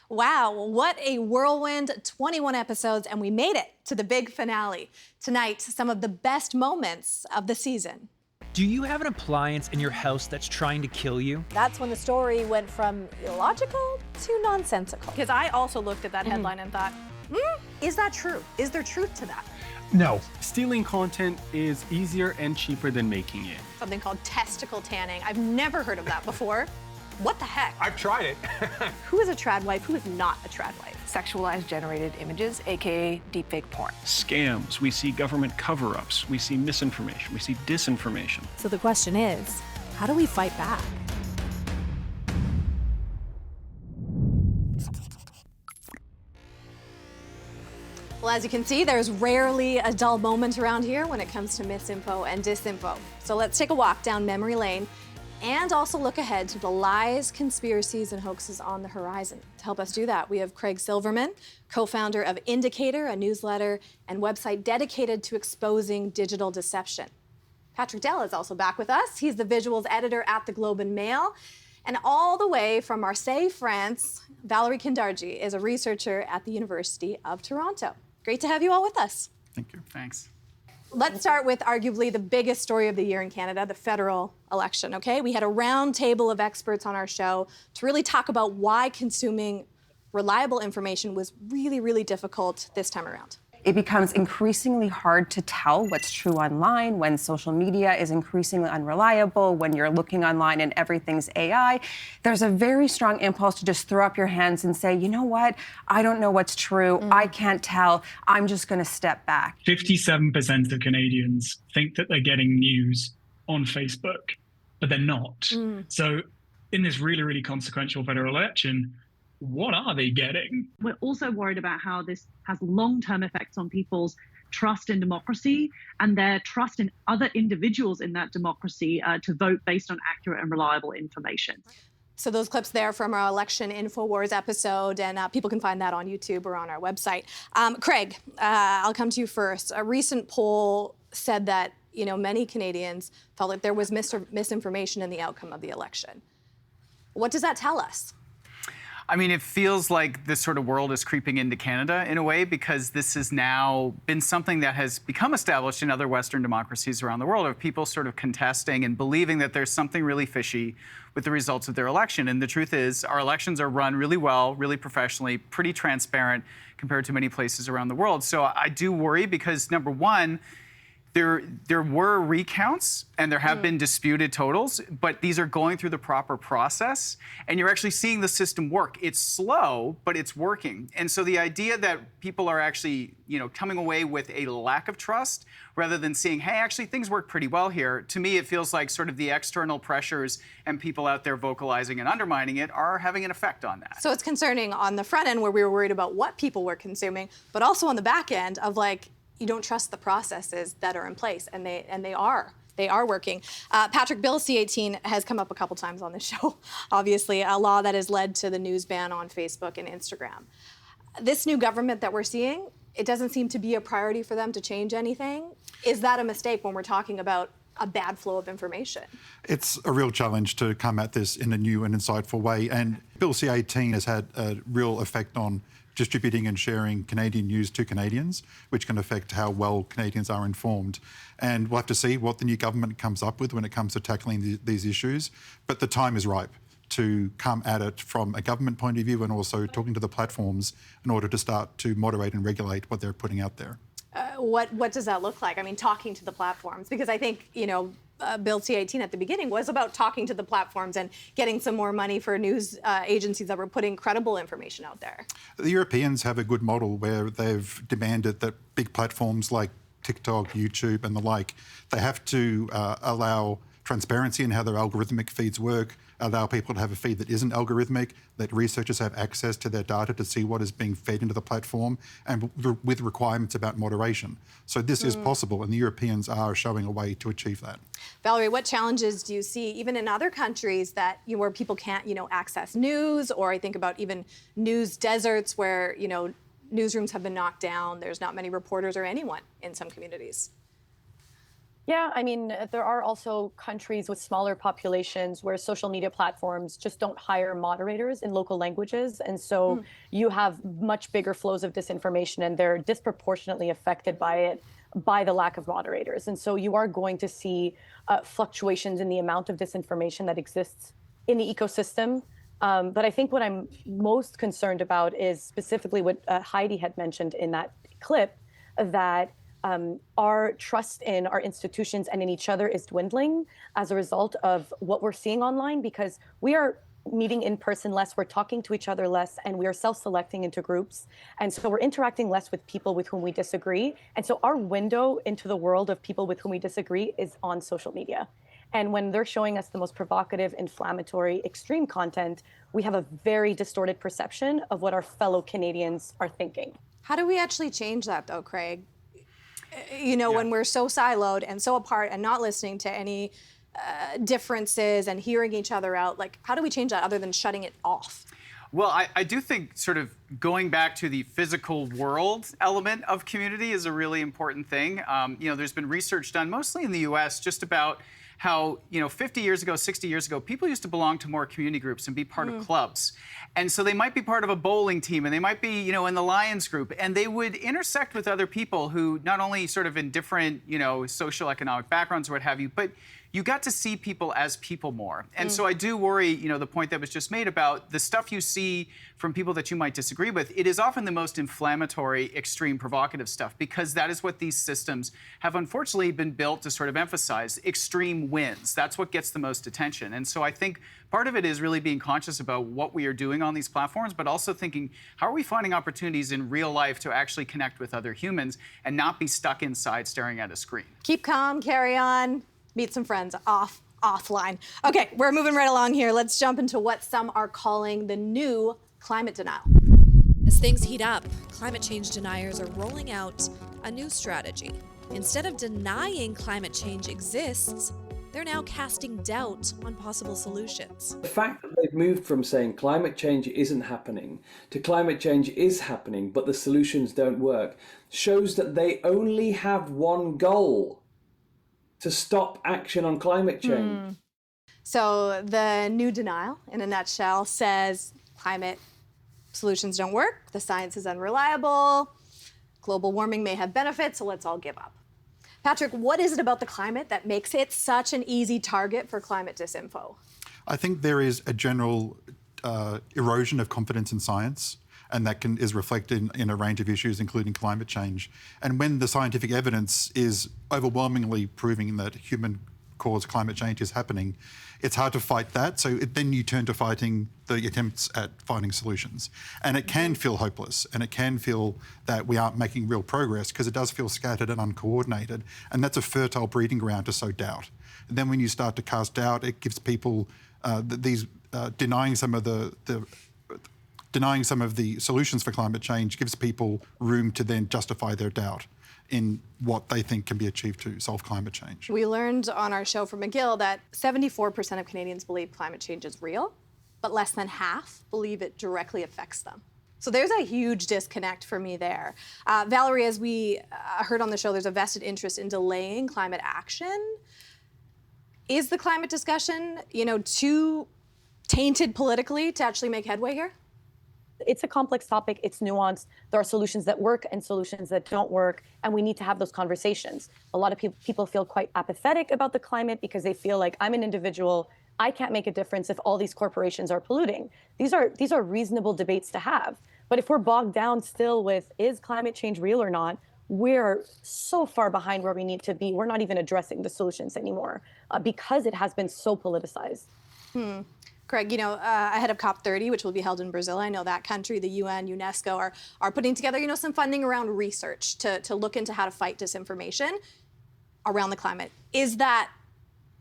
Wow, what a whirlwind, 21 episodes, and we made it to the big finale. Tonight, some of the best moments of the season. Do you have an appliance in your house that's trying to kill you? That's when the story went from illogical to nonsensical. Because I also looked at that headline and thought, is that true? Is there truth to that? No. Stealing content is easier and cheaper than making it. Something called testicle tanning. I've never heard of that before. What the heck? I've tried it. Who is a trad wife? Who is not a trad wife? Sexualized generated images, aka deepfake porn. Scams. We see government cover-ups. We see misinformation. We see disinformation. So the question is, how do we fight back? Well, as you can see, there's rarely a dull moment around here when it comes to misinfo and disinfo. So let's take a walk down memory lane and also look ahead to the lies, conspiracies, and hoaxes on the horizon. To help us do that, we have Craig Silverman, co-founder of Indicator, a newsletter and website dedicated to exposing digital deception. Patrick Dell is also back with us. He's the visuals editor at the Globe and Mail. And all the way from Marseille, France, Valerie Kendarji is a researcher at the University of Toronto. Great to have you all with us. Thank you. Thanks. Let's start with arguably the biggest story of the year in Canada, the federal election, okay? We had a round table of experts on our show to really talk about why consuming reliable information was really, really difficult this time around. It becomes increasingly hard to tell what's true online when social media is increasingly unreliable, when you're looking online and everything's AI. There's a very strong impulse to just throw up your hands and say, you know what? I don't know what's true. I can't tell. I'm just going to step back. 57% of Canadians think that they're getting news on Facebook, but they're not. So in this really, really consequential federal election, what are they getting? We're also worried about how this has long-term effects on people's trust in democracy and their trust in other individuals in that democracy to vote based on accurate and reliable information. So those clips there from our Election InfoWars episode, and people can find that on YouTube or on our website. Craig, I'll come to you first. A recent poll said that many Canadians felt like there was misinformation in the outcome of the election. What does that tell us? I mean, it feels like this sort of world is creeping into Canada in a way, because this has now been something that has become established in other Western democracies around the world, of people sort of contesting and believing that there's something really fishy with the results of their election. And the truth is, our elections are run really well, really professionally, pretty transparent compared to many places around the world. So I do worry because, number one, there were recounts and there have been disputed totals, but these are going through the proper process and you're actually seeing the system work. It's slow, but it's working. And so the idea that people are actually, coming away with a lack of trust rather than seeing, hey, actually things work pretty well here, to me it feels like sort of the external pressures and people out there vocalizing and undermining it are having an effect on that. So it's concerning on the front end where we were worried about what people were consuming, but also on the back end of you don't trust the processes that are in place, and they are working. Patrick, Bill C-18 has come up a couple times on the show, obviously, a law that has led to the news ban on Facebook and Instagram. This new government that we're seeing, it doesn't seem to be a priority for them to change anything. Is that a mistake when we're talking about a bad flow of information? It's a real challenge to come at this in a new and insightful way, and Bill C-18 has had a real effect on distributing and sharing Canadian news to Canadians, which can affect how well Canadians are informed. And we'll have to see what the new government comes up with when it comes to tackling these issues. But the time is ripe to come at it from a government point of view and also talking to the platforms in order to start to moderate and regulate what they're putting out there. What does that look like? I mean, talking to the platforms, because I think, Bill C-18 at the beginning was about talking to the platforms and getting some more money for news agencies that were putting credible information out there. The Europeans have a good model where they've demanded that big platforms like TikTok, YouTube and the like, they have to allow transparency in how their algorithmic feeds work, allow people to have a feed that isn't algorithmic, that researchers have access to their data to see what is being fed into the platform, and with requirements about moderation. So this is possible, and the Europeans are showing a way to achieve that. Valerie, what challenges do you see, even in other countries, that where people can't, access news, or I think about even news deserts where, newsrooms have been knocked down, there's not many reporters or anyone in some communities? Yeah, I mean, there are also countries with smaller populations where social media platforms just don't hire moderators in local languages. And so you have much bigger flows of disinformation, and they're disproportionately affected by it, by the lack of moderators. And so you are going to see fluctuations in the amount of disinformation that exists in the ecosystem. But I think what I'm most concerned about is specifically what Heidi had mentioned in that clip, that our trust in our institutions and in each other is dwindling as a result of what we're seeing online, because we are meeting in person less, we're talking to each other less, and we are self-selecting into groups. And so we're interacting less with people with whom we disagree. And so our window into the world of people with whom we disagree is on social media. And when they're showing us the most provocative, inflammatory, extreme content, we have a very distorted perception of what our fellow Canadians are thinking. How do we actually change that, though, Craig? When we're so siloed and so apart and not listening to any differences and hearing each other out, like, how do we change that other than shutting it off? Well, I do think sort of going back to the physical world element of community is a really important thing. There's been research done mostly in the US just about how, 50 years ago, 60 years ago, people used to belong to more community groups and be part of clubs. And so they might be part of a bowling team, and they might be, in the Lions group, and they would intersect with other people who not only sort of in different, social economic backgrounds or what have you, but you got to see people as people more. And so I do worry, the point that was just made about the stuff you see from people that you might disagree with. It is often the most inflammatory, extreme, provocative stuff, because that is what these systems have unfortunately been built to sort of emphasize. Extreme wins. That's what gets the most attention. And so I think part of it is really being conscious about what we are doing on these platforms, but also thinking, how are we finding opportunities in real life to actually connect with other humans and not be stuck inside staring at a screen? Keep calm, carry on. Meet some friends offline. Okay, we're moving right along here. Let's jump into what some are calling the new climate denial. As things heat up, climate change deniers are rolling out a new strategy. Instead of denying climate change exists, they're now casting doubt on possible solutions. The fact that they've moved from saying climate change isn't happening to climate change is happening, but the solutions don't work, shows that they only have one goal: to stop action on climate change. So the new denial, in a nutshell, says climate solutions don't work, the science is unreliable, global warming may have benefits, so let's all give up. Patrick, what is it about the climate that makes it such an easy target for climate disinfo? I think there is a general erosion of confidence in science, and that is reflected in a range of issues, including climate change. And when the scientific evidence is overwhelmingly proving that human-caused climate change is happening, it's hard to fight that. So then you turn to fighting the attempts at finding solutions. And it can feel hopeless, and it can feel that we aren't making real progress, because it does feel scattered and uncoordinated. And that's a fertile breeding ground to sow doubt. And then when you start to cast doubt, it gives people denying some of the solutions for climate change gives people room to then justify their doubt in what they think can be achieved to solve climate change. We learned on our show from McGill that 74% of Canadians believe climate change is real, but less than half believe it directly affects them. So there's a huge disconnect for me there. Valerie, as we heard on the show, there's a vested interest in delaying climate action. Is the climate discussion, too tainted politically to actually make headway here? It's a complex topic, it's nuanced. There are solutions that work and solutions that don't work, and we need to have those conversations. A lot of people feel quite apathetic about the climate because they feel like, I'm an individual, I can't make a difference if all these corporations are polluting. These are reasonable debates to have. But if we're bogged down still with, is climate change real or not, we're so far behind where we need to be. We're not even addressing the solutions anymore because it has been so politicized. Craig, ahead of COP30, which will be held in Brazil, I know that country, the UN, UNESCO, are putting together, some funding around research to look into how to fight disinformation around the climate. Is that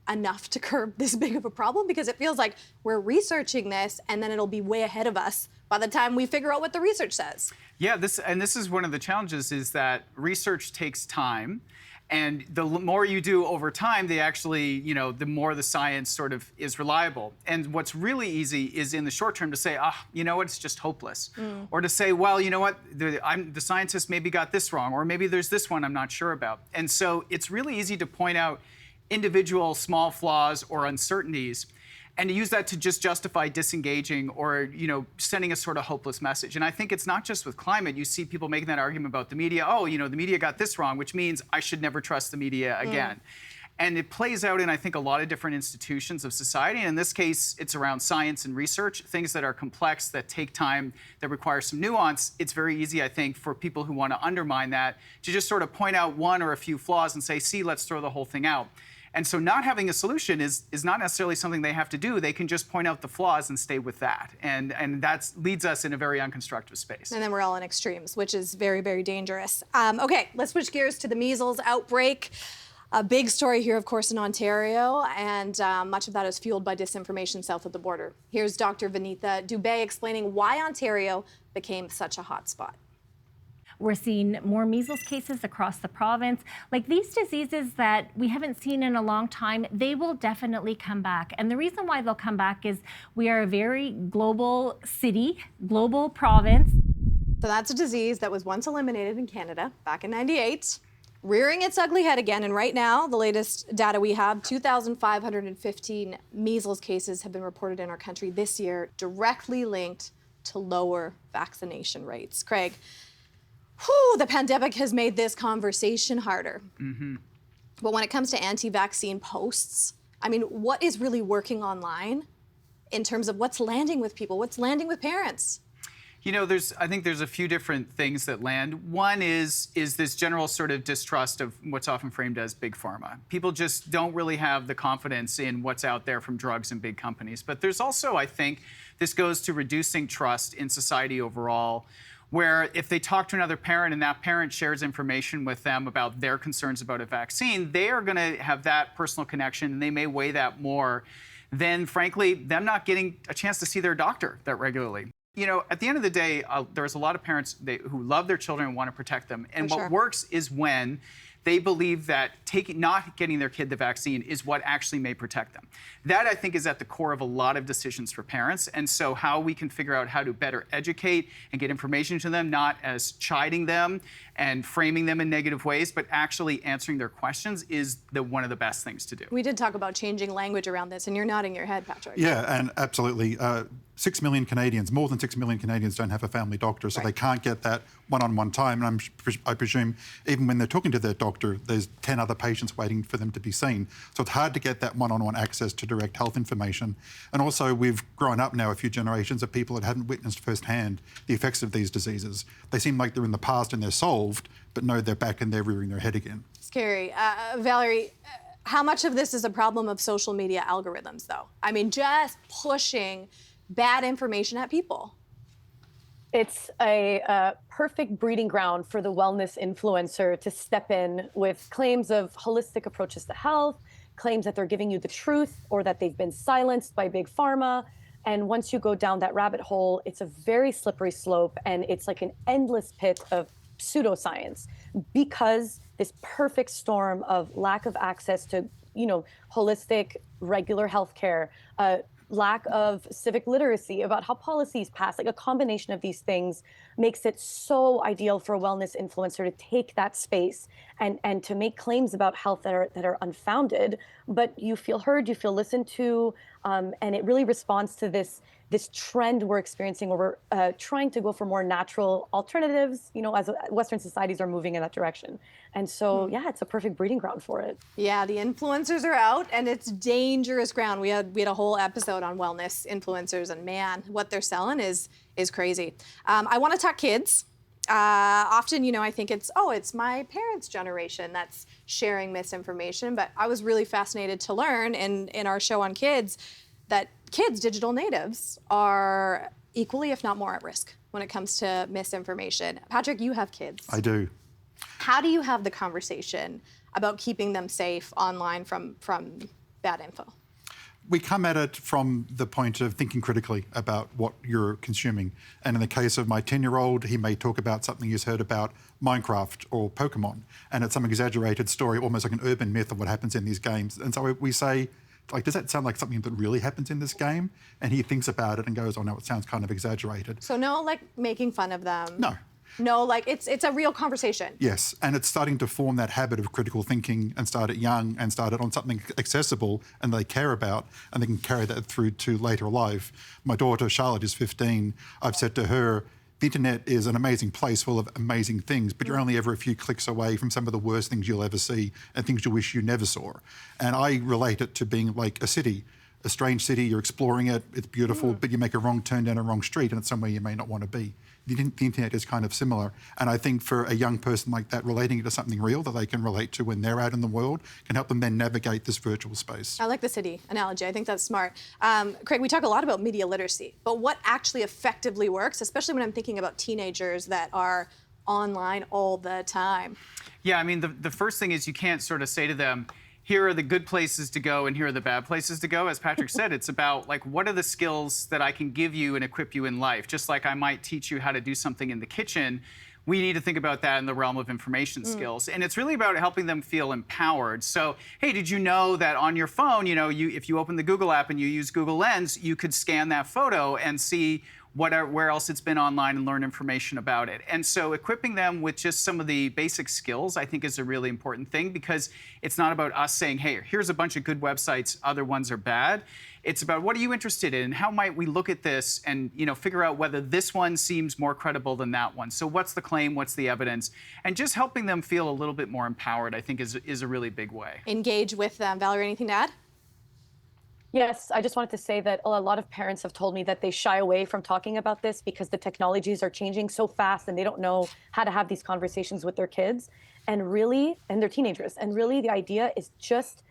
enough to curb this big of a problem? Because it feels like we're researching this, and then it'll be way ahead of us by the time we figure out what the research says. Yeah, this is one of the challenges, is that research takes time. And the more you do over time, they actually, the more the science sort of is reliable. And what's really easy is in the short term to say, you know what, it's just hopeless. Or to say, well, you know what, the scientists maybe got this wrong, or maybe there's this one I'm not sure about. And so it's really easy to point out individual small flaws or uncertainties and to use that to just justify disengaging or, sending a sort of hopeless message. And I think it's not just with climate. You see people making that argument about the media. Oh, the media got this wrong, which means I should never trust the media again. And it plays out in, I think, a lot of different institutions of society. And in this case, it's around science and research, things that are complex, that take time, that require some nuance. It's very easy, I think, for people who want to undermine that to just sort of point out one or a few flaws and say, see, let's throw the whole thing out. And so not having a solution is not necessarily something they have to do. They can just point out the flaws and stay with that. And that leads us in a very unconstructive space. And then we're all in extremes, which is very, very dangerous. Okay, let's switch gears to the measles outbreak. A big story here, of course, in Ontario, and much of that is fueled by disinformation south of the border. Here's Dr. Vinitha Dubey explaining why Ontario became such a hotspot. We're seeing more measles cases across the province. Like these diseases that we haven't seen in a long time, they will definitely come back. And the reason why they'll come back is we are a very global city, global province. So that's a disease that was once eliminated in Canada back in '98, rearing its ugly head again. And right now, the latest data we have, 2,515 measles cases have been reported in our country this year, directly linked to lower vaccination rates. Craig, the pandemic has made this conversation harder. But when it comes to anti-vaccine posts, I mean, what is really working online in terms of what's landing with people, what's landing with parents? I think there's a few different things that land. One is this general sort of distrust of what's often framed as big pharma. People just don't really have the confidence in what's out there from drugs and big companies. But there's also, I think, this goes to reducing trust in society overall, where if they talk to another parent and that parent shares information with them about their concerns about a vaccine, they are going to have that personal connection and they may weigh that more than, frankly, them not getting a chance to see their doctor that regularly. At the end of the day, there's a lot of parents who love their children and want to protect them. And what works is when they believe that not getting their kid the vaccine is what actually may protect them. That, I think, is at the core of a lot of decisions for parents. And so how we can figure out how to better educate and get information to them, not as chiding them and framing them in negative ways, but actually answering their questions is one of the best things to do. We did talk about changing language around this, and you're nodding your head, Patrick. Yeah, and absolutely. 6 million Canadians, more than 6 million Canadians don't have a family doctor, so they can't get that one-on-one time. And I presume even when they're talking to their doctor, there's 10 other patients waiting for them to be seen. So it's hard to get that one-on-one access to direct health information. And also, we've grown up now a few generations of people that haven't witnessed firsthand the effects of these diseases. They seem like they're in the past and they're solved, but no, they're back and they're rearing their head again. Scary. Valerie, how much of this is a problem of social media algorithms, though? I mean, just pushing bad information at people. It's a perfect breeding ground for the wellness influencer to step in with claims of holistic approaches to health, claims that they're giving you the truth or that they've been silenced by big pharma. And once you go down that rabbit hole, it's a very slippery slope and it's like an endless pit of pseudoscience, because this perfect storm of lack of access to, holistic, regular healthcare, lack of civic literacy about how policies pass, like a combination of these things makes it so ideal for a wellness influencer to take that space and to make claims about health that are unfounded, but you feel heard, you feel listened to, and it really responds to this trend we're experiencing where we're trying to go for more natural alternatives, as Western societies are moving in that direction. And so, yeah, it's a perfect breeding ground for it. Yeah, the influencers are out and it's dangerous ground. We had a whole episode on wellness influencers, and man, what they're selling is crazy. I want to talk kids. Often, I think it's my parents' generation that's sharing misinformation, but I was really fascinated to learn in our show on kids that kids, digital natives, are equally, if not more, at risk when it comes to misinformation. Patrick, you have kids. I do. How do you have the conversation about keeping them safe online from bad info? we come at it from the point of thinking critically about what you're consuming. And in the case of my 10-year-old, he may talk about something he's heard about Minecraft or Pokemon, and it's some exaggerated story, almost like an urban myth of what happens in these games. And so we say, like, does that sound like something that really happens in this game? And he thinks about it and goes, oh no, it sounds kind of exaggerated. So no, like, making fun of them. No. No, like, it's a real conversation. Yes, and it's starting to form that habit of critical thinking and start it young and start it on something accessible and they care about, and they can carry that through to later life. My daughter, Charlotte, is 15. I've said to her, the internet is an amazing place full of amazing things, but you're only ever a few clicks away from some of the worst things you'll ever see and things you wish you never saw. And I relate it to being like a city. A strange city, you're exploring it, it's beautiful, but you make a wrong turn down a wrong street and it's somewhere you may not want to be. The internet is kind of similar. And I think for a young person like that, relating it to something real that they can relate to when they're out in the world can help them then navigate this virtual space. I like the city analogy. I think that's smart. Craig, we talk a lot about media literacy, but what actually effectively works, especially when I'm thinking about teenagers that are online all the time? Yeah, I mean, the first thing is you can't sort of say to them, here are the good places to go and here are the bad places to go. As Patrick said, it's about, like, what are the skills that I can give you and equip you in life? Just like I might teach you how to do something in the kitchen, we need to think about that in the realm of information skills. And it's really about helping them feel empowered. So, hey, did you know that on your phone, if you open the Google app and you use Google Lens, you could scan that photo and see where else it's been online and learn information about it. And so equipping them with just some of the basic skills, I think, is a really important thing, because it's not about us saying, hey, here's a bunch of good websites, other ones are bad. It's about, what are you interested in? How might we look at this and figure out whether this one seems more credible than that one? So what's the claim? What's the evidence? And just helping them feel a little bit more empowered, I think, is a really big way. Engage with them. Valerie, anything to add? Yes, I just wanted to say that a lot of parents have told me that they shy away from talking about this because the technologies are changing so fast and they don't know how to have these conversations with their kids and their teenagers. And really the idea is just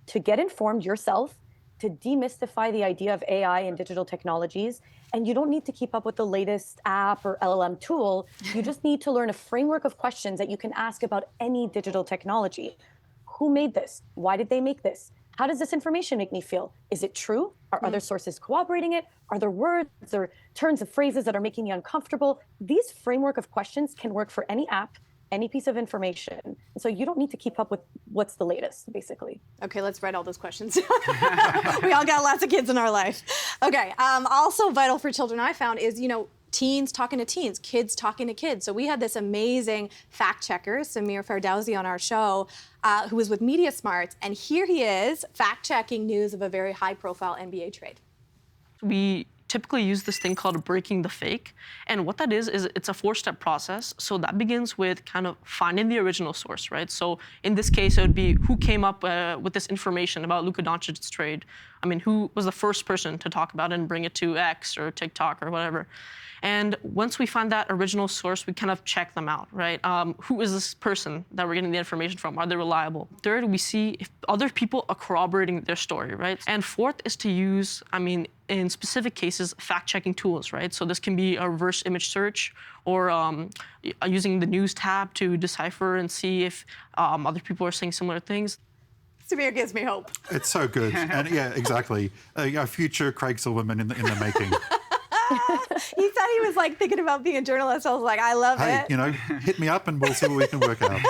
to get informed yourself, to demystify the idea of AI and digital technologies. And you don't need to keep up with the latest app or LLM tool. You just need to learn a framework of questions that you can ask about any digital technology. Who made this? Why did they make this? How does this information make me feel? Is it true? Are other sources corroborating it? Are there words or turns of phrases that are making me uncomfortable? These framework of questions can work for any app, any piece of information. And so you don't need to keep up with what's the latest, basically. Okay, let's write all those questions. We all got lots of kids in our life. Okay, also vital for children I found is, teens talking to teens, kids talking to kids. So we had this amazing fact checker, Samir Ferdowsi, on our show, who was with Media Smarts, and here he is fact-checking news of a very high-profile NBA trade. We typically use this thing called breaking the fake, and what that is it's a 4-step process. So that begins with kind of finding the original source, right? So in this case, it would be who came up with this information about Luka Doncic's trade. I mean, who was the first person to talk about it and bring it to X or TikTok or whatever. And once we find that original source, we kind of check them out, right? Who is this person that we're getting the information from? Are they reliable? Third, we see if other people are corroborating their story, right? And fourth is to use, in specific cases, fact-checking tools, right? So this can be a reverse image search or using the news tab to decipher and see if other people are saying similar things. Samir gives me hope. It's so good. And yeah, exactly. A future Craig Silverman in the making. He said he was thinking about being a journalist. I was like, I love it. Hit me up and we'll see what we can work out.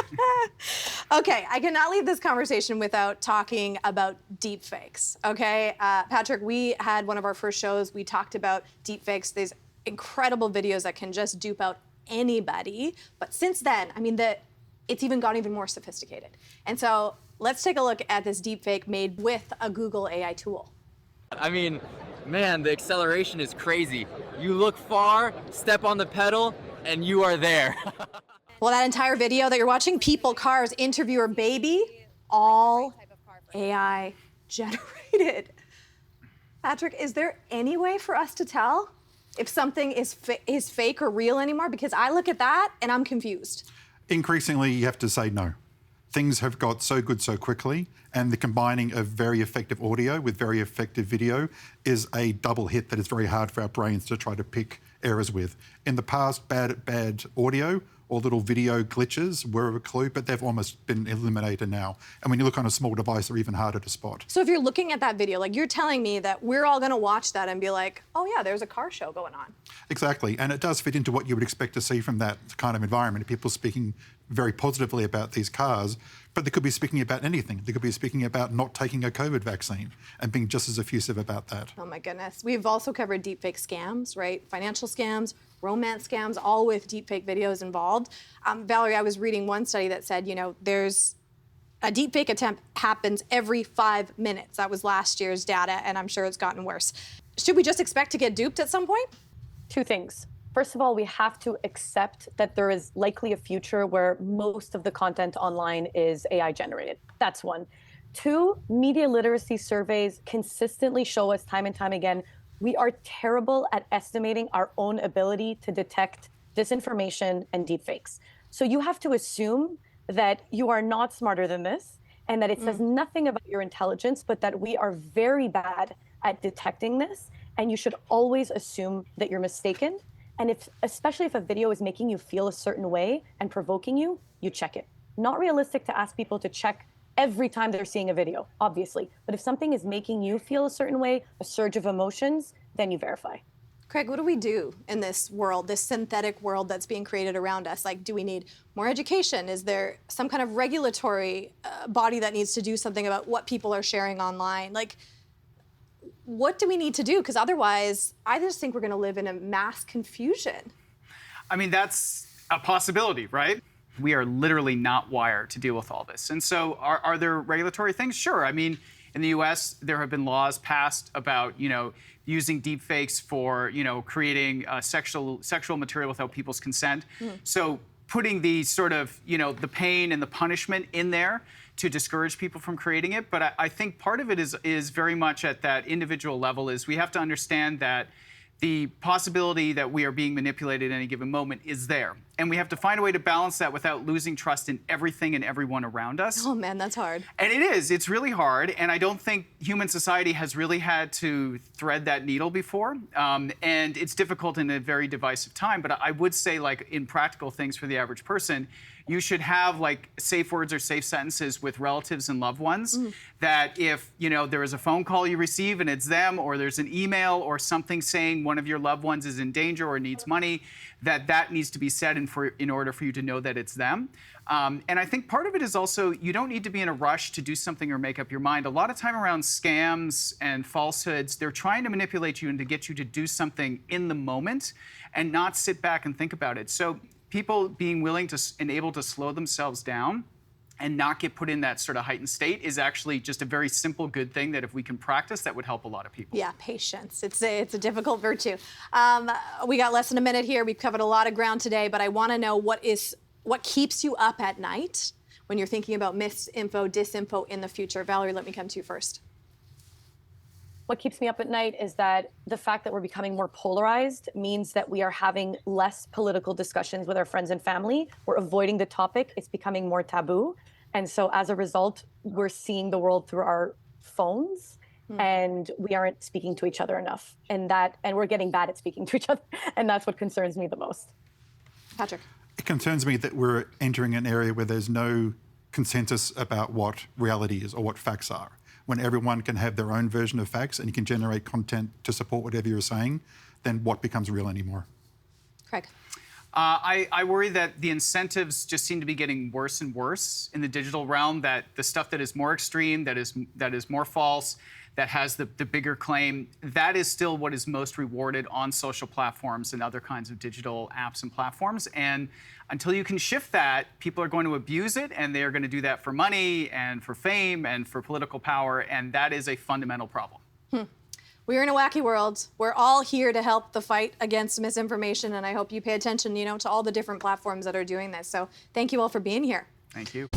Okay, I cannot leave this conversation without talking about deepfakes. Okay, Patrick, we had one of our first shows. We talked about deepfakes. These incredible videos that can just dupe out anybody. But since then, it's even gotten even more sophisticated. And so let's take a look at this deepfake made with a Google AI tool. Man, the acceleration is crazy. You look far, step on the pedal, and you are there. Well, that entire video that you're watching, people, cars, interviewer, baby, all AI generated. Patrick, is there any way for us to tell if something is fake or real anymore? Because I look at that and I'm confused. Increasingly, you have to say no. Things have got so good so quickly, and the combining of very effective audio with very effective video is a double hit that is very hard for our brains to try to pick errors with. In the past, bad audio or little video glitches were a clue, but they've almost been eliminated now. And when you look on a small device, they're even harder to spot. So if you're looking at that video, like you're telling me that we're all going to watch that and be like, oh yeah, there's a car show going on. Exactly, and it does fit into what you would expect to see from that kind of environment. People speaking very positively about these cars, but they could be speaking about anything. They could be speaking about not taking a COVID vaccine and being just as effusive about that. Oh my goodness. We've also covered deepfake scams, right? Financial scams, romance scams, all with deepfake videos involved. Valerie, I was reading one study that said, you know, there's a deepfake attempt happens every 5 minutes. That was last year's data, and I'm sure it's gotten worse. Should we just expect to get duped at some point? Two things. First of all, we have to accept that there is likely a future where most of the content online is AI generated. That's one. Two, media literacy surveys consistently show us time and time again, we are terrible at estimating our own ability to detect disinformation and deepfakes. So you have to assume that you are not smarter than this and that it says nothing about your intelligence, but that we are very bad at detecting this. And you should always assume that you're mistaken. And especially if a video is making you feel a certain way and provoking you, you check it. Not realistic to ask people to check every time they're seeing a video, obviously. But if something is making you feel a certain way, a surge of emotions, then you verify. Craig, what do we do in this world, this synthetic world that's being created around us? Like, do we need more education? Is there some kind of regulatory body that needs to do something about what people are sharing online? Like, what do we need to do? Because otherwise, I just think we're going to live in a mass confusion. I mean, that's a possibility, right? We are literally not wired to deal with all this. And so are there regulatory things? Sure. I mean, in the US, there have been laws passed about, using deepfakes for, creating sexual material without people's consent. So putting the sort of, the pain and the punishment in there to discourage people from creating it. But I think part of it is very much at that individual level is we have to understand that the possibility that we are being manipulated at any given moment is there. And we have to find a way to balance that without losing trust in everything and everyone around us. Oh man, that's hard. And it is, it's really hard. And I don't think human society has really had to thread that needle before. And it's difficult in a very divisive time. But I would say, like, in practical things for the average person, you should have like safe words or safe sentences with relatives and loved ones that if, there is a phone call you receive and it's them, or there's an email or something saying one of your loved ones is in danger or needs money, that needs to be said in order for you to know that it's them. And I think part of it is also, you don't need to be in a rush to do something or make up your mind. A lot of time around scams and falsehoods, they're trying to manipulate you and to get you to do something in the moment and not sit back and think about it. So people being willing to and able to slow themselves down and not get put in that sort of heightened state is actually just a very simple, good thing that if we can practice, that would help a lot of people. Yeah, patience. It's a difficult virtue. We got less than a minute here. We've covered a lot of ground today, but I want to know what keeps you up at night when you're thinking about misinfo, disinfo in the future. Valerie, let me come to you first. What keeps me up at night is that the fact that we're becoming more polarized means that we are having less political discussions with our friends and family. We're avoiding the topic. It's becoming more taboo. And so as a result, we're seeing the world through our phones and we aren't speaking to each other enough. And we're getting bad at speaking to each other. And that's what concerns me the most. Patrick. It concerns me that we're entering an area where there's no consensus about what reality is or what facts are. When everyone can have their own version of facts and you can generate content to support whatever you're saying, then what becomes real anymore? Craig. I worry that the incentives just seem to be getting worse and worse in the digital realm, that the stuff that is more extreme, that is more false, that has the bigger claim, that is still what is most rewarded on social platforms and other kinds of digital apps and platforms. And until you can shift that, people are going to abuse it, and they are going to do that for money and for fame and for political power, and that is a fundamental problem. We're in a wacky world. We're all here to help the fight against misinformation, and I hope you pay attention, to all the different platforms that are doing this. So thank you all for being here. Thank you.